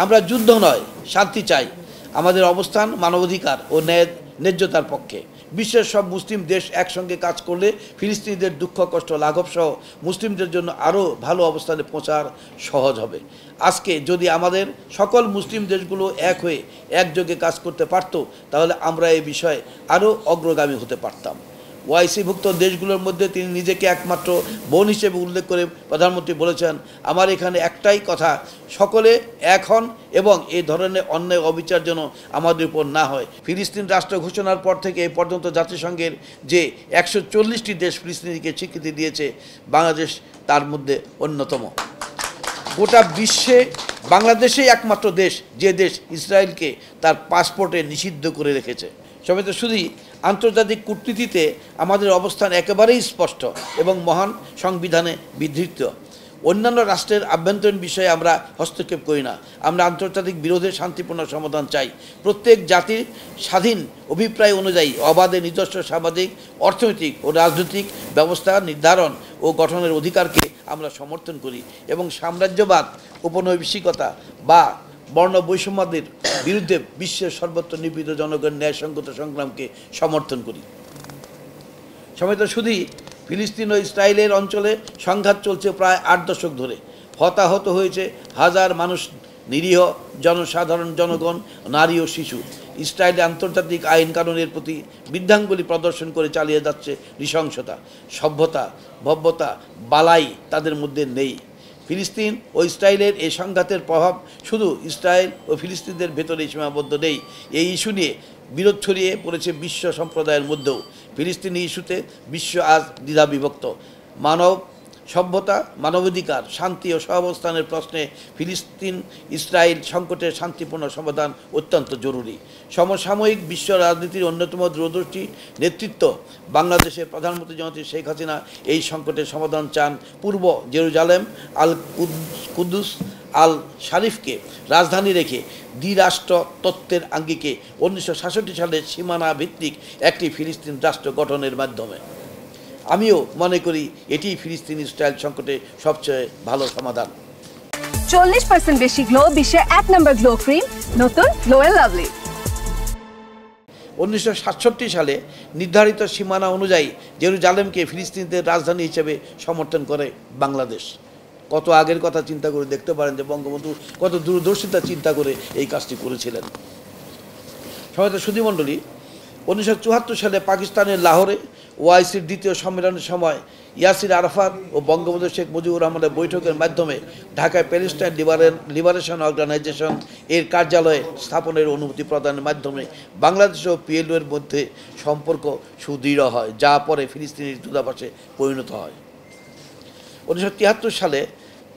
আমরা যুদ্ধ নয়, শান্তি চাই। আমাদের অবস্থান মানবাধিকার ও ন্যায্যতার পক্ষে। বিশ্বের সব মুসলিম দেশ একসঙ্গে কাজ করলে ফিলিস্তিনিদের দুঃখ কষ্ট লাঘব সহ মুসলিমদের জন্য আরও ভালো অবস্থানে পৌঁছার সহজ হবে। আজকে যদি আমাদের সকল মুসলিম দেশগুলো এক হয়ে একযোগে কাজ করতে পারত, তাহলে আমরা এই বিষয়ে আরও অগ্রগামী হতে পারতাম। ওআইসিভুক্ত দেশগুলোর মধ্যে তিনি নিজেকে একমাত্র বোন হিসেবে উল্লেখ করে প্রধানমন্ত্রী বলেছেন, আমার এখানে একটাই কথা, সকলে এক হন এবং এই ধরনের অন্যায় অবিচার যেন আমাদের উপর না হয়। ফিলিস্তিন রাষ্ট্র ঘোষণার পর থেকে এ পর্যন্ত জাতিসংঘের যে 140টি দেশ ফিলিস্তিনিকে স্বীকৃতি দিয়েছে, বাংলাদেশ তার মধ্যে অন্যতম। গোটা বিশ্বে বাংলাদেশেই একমাত্র দেশ যে দেশ ইসরায়েলকে তার পাসপোর্টে নিষিদ্ধ করে রেখেছে। সমেত শুধুই আন্তর্জাতিক কূটনীতিতে আমাদের অবস্থান একেবারেই স্পষ্ট এবং মহান সংবিধানে বিধৃত। অন্যান্য রাষ্ট্রের আভ্যন্তরীণ বিষয়ে আমরা হস্তক্ষেপ করি না। আমরা আন্তর্জাতিক বিরোধের শান্তিপূর্ণ সমাধান চাই। প্রত্যেক জাতির স্বাধীন অভিপ্রায় অনুযায়ী অবাধে নিজস্ব সামাজিক, অর্থনৈতিক ও রাজনৈতিক ব্যবস্থা নির্ধারণ ও গঠনের অধিকারকে আমরা সমর্থন করি এবং সাম্রাজ্যবাদ, উপনিবেশিকতা বা বর্ণ বৈষম্যদের বিরুদ্ধে বিশ্বের সর্বত্র নিপীড়িত জনগণের ন্যায়সঙ্গত সংগ্রামকে সমর্থন করি। সমেত শুধুই ফিলিস্তিন ও ইসরায়েলের অঞ্চলে সংঘাত চলছে প্রায় 8 দশক ধরে। হতাহত হয়েছে হাজার মানুষ, নিরীহ জনসাধারণ, জনগণ, নারী ও শিশু। ইসরায়েলে আন্তর্জাতিক আইন কানুনের প্রতি বৃদ্ধাঙ্গুলি প্রদর্শন করে চালিয়ে যাচ্ছে নৃশংসতা। সভ্যতা, ভব্যতা, বালাই তাদের মধ্যে নেই। ফিলিস্তিন ও ইসরায়েলের এই সংঘাতের প্রভাব শুধু ইসরায়েল ও ফিলিস্তিনদের ভেতরেই সীমাবদ্ধ নেই। এই ইস্যু নিয়ে বিরোধ ছড়িয়ে পড়েছে বিশ্ব সম্প্রদায়ের মধ্যেও। ফিলিস্তিনি ইস্যুতে বিশ্ব আজ দ্বিধা বিভক্ত। মানব সভ্যতা, মানবাধিকার, শান্তি ও সহাবস্থানের প্রশ্নে ফিলিস্তিন ইসরায়েল সংকটের শান্তিপূর্ণ সমাধান অত্যন্ত জরুরি। সমসাময়িক বিশ্ব রাজনীতির অন্যতম দূরদর্শী নেতৃত্ব বাংলাদেশের প্রধানমন্ত্রী জননেত্রী শেখ হাসিনা এই সংকটের সমাধান চান পূর্ব জেরুজালেম, আল কুদ্দুস, আল শারিফকে রাজধানী রেখে দ্বিরাষ্ট্র তত্ত্বের আঙ্গিকে 1967 সালের সীমানা ভিত্তিক একটি ফিলিস্তিন রাষ্ট্র গঠনের মাধ্যমে। আমিও মনে করি এটি ফিলিস্তিন ইসরায়েল সংকটের সবচেয়ে ভালো সমাধান। 40% বেশি গ্লো, বিশ্বের 1 নম্বর গ্লো ক্রিম, নতুন গ্লো এন্ড লাভলি। 1967 সালে নির্ধারিত সীমানা অনুযায়ী জেরুজালেমকে ফিলিস্তিনিদের রাজধানী হিসেবে সমর্থন করে বাংলাদেশ। কত আগের কথা চিন্তা করে দেখতে পারেন যে বঙ্গবন্ধু কত দূরদর্শিতা চিন্তা করে এই কাজটি করেছিলেন। সমিত সুধীমণ্ডলী, 1974 সালে পাকিস্তানের লাহোরে ওআইসির দ্বিতীয় সম্মেলনের সময় ইয়াসির আরাফাত ও বঙ্গবন্ধু শেখ মুজিবুর রহমানের বৈঠকের মাধ্যমে ঢাকায় প্যালেস্টাইন লিবারেশন অর্গানাইজেশন এর কার্যালয়ে স্থাপনের অনুমতি প্রদানের মাধ্যমে বাংলাদেশ ও পিএলও এর মধ্যে সম্পর্ক সুদৃঢ় হয়, যা পরে ফিলিস্তিনের দূতাবাসে পরিণত হয়। 1973 সালে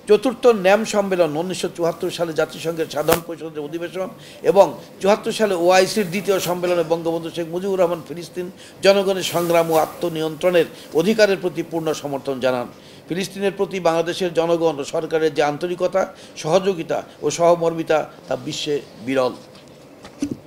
চতুর্থ ন্যাম সম্মেলন, 1974 সালে জাতিসংঘের সাধারণ পরিষদের অধিবেশন এবং 74 সালে ওআইসির দ্বিতীয় সম্মেলনে বঙ্গবন্ধু শেখ মুজিবুর রহমান ফিলিস্তিন জনগণের সংগ্রাম ও আত্মনিয়ন্ত্রণের অধিকারের প্রতি পূর্ণ সমর্থন জানান। ফিলিস্তিনের প্রতি বাংলাদেশের জনগণ ও সরকারের যে আন্তরিকতা, সহযোগিতা ও সহমর্মিতা তা বিশ্বে বিরল।